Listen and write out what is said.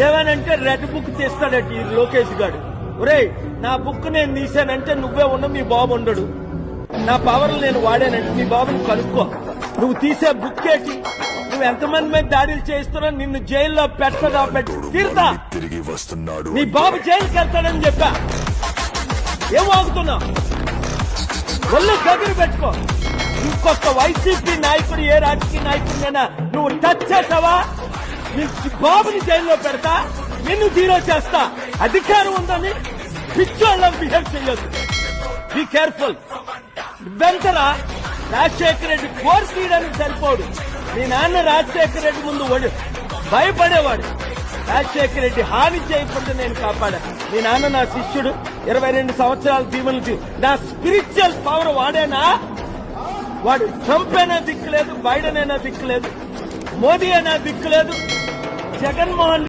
ఏమనంటే red book తీస్తాడట ఈ లోకేష్ గారు. ఒరేయ్, నా బుక్ నేను తీసానంటే నువ్వే ఉన్న మీ బాబు ఉండడు. నా పవర్లు నేను వాడానంటే మీ బాబుని కనుక్కో. నువ్వు తీసే బుక్ ఏంటి? నువ్వు ఎంతమంది మీద దాడులు చేస్తున్నా నిన్ను జైల్లో పెట్టదా తీరుతా. నీ బాబు జైలుకి వెళ్తాడని చెప్పా. ఏం ఆగుతున్నావు? ఒళ్ళు దగ్గర పెట్టుకో. ఇంకొక వైసీపీ నాయకుడు ఏ రాజకీయ నాయకుడినైనా నువ్వు టచ్ చేసావా నీ బాబుని జైల్లో పెడతా, నిన్ను జీరో చేస్తా. అధికారం ఉందని పిచ్చోళ్ళ బిహేవ్ చేయొద్దు. Be careful. వెంటరా రాజశేఖర రెడ్డి కోర్టు తీయడానికి సరిపోడు. మీ నాన్న రాజశేఖర రెడ్డి ముందు భయపడేవాడు. రాజశేఖర రెడ్డి హాని చేయకుండా నేను కాపాడా. మీ నాన్న నా శిష్యుడు, 22 సంవత్సరాల దీవెనలు. నా స్పిరిచువల్ పవర్ వాడేనా? వాడు ట్రంప్ అయినా దిక్కులేదు, బైడెన్ అయినా దిక్కులేదు, మోదీ అయినా దిక్కులేదు, జగన్మోహన్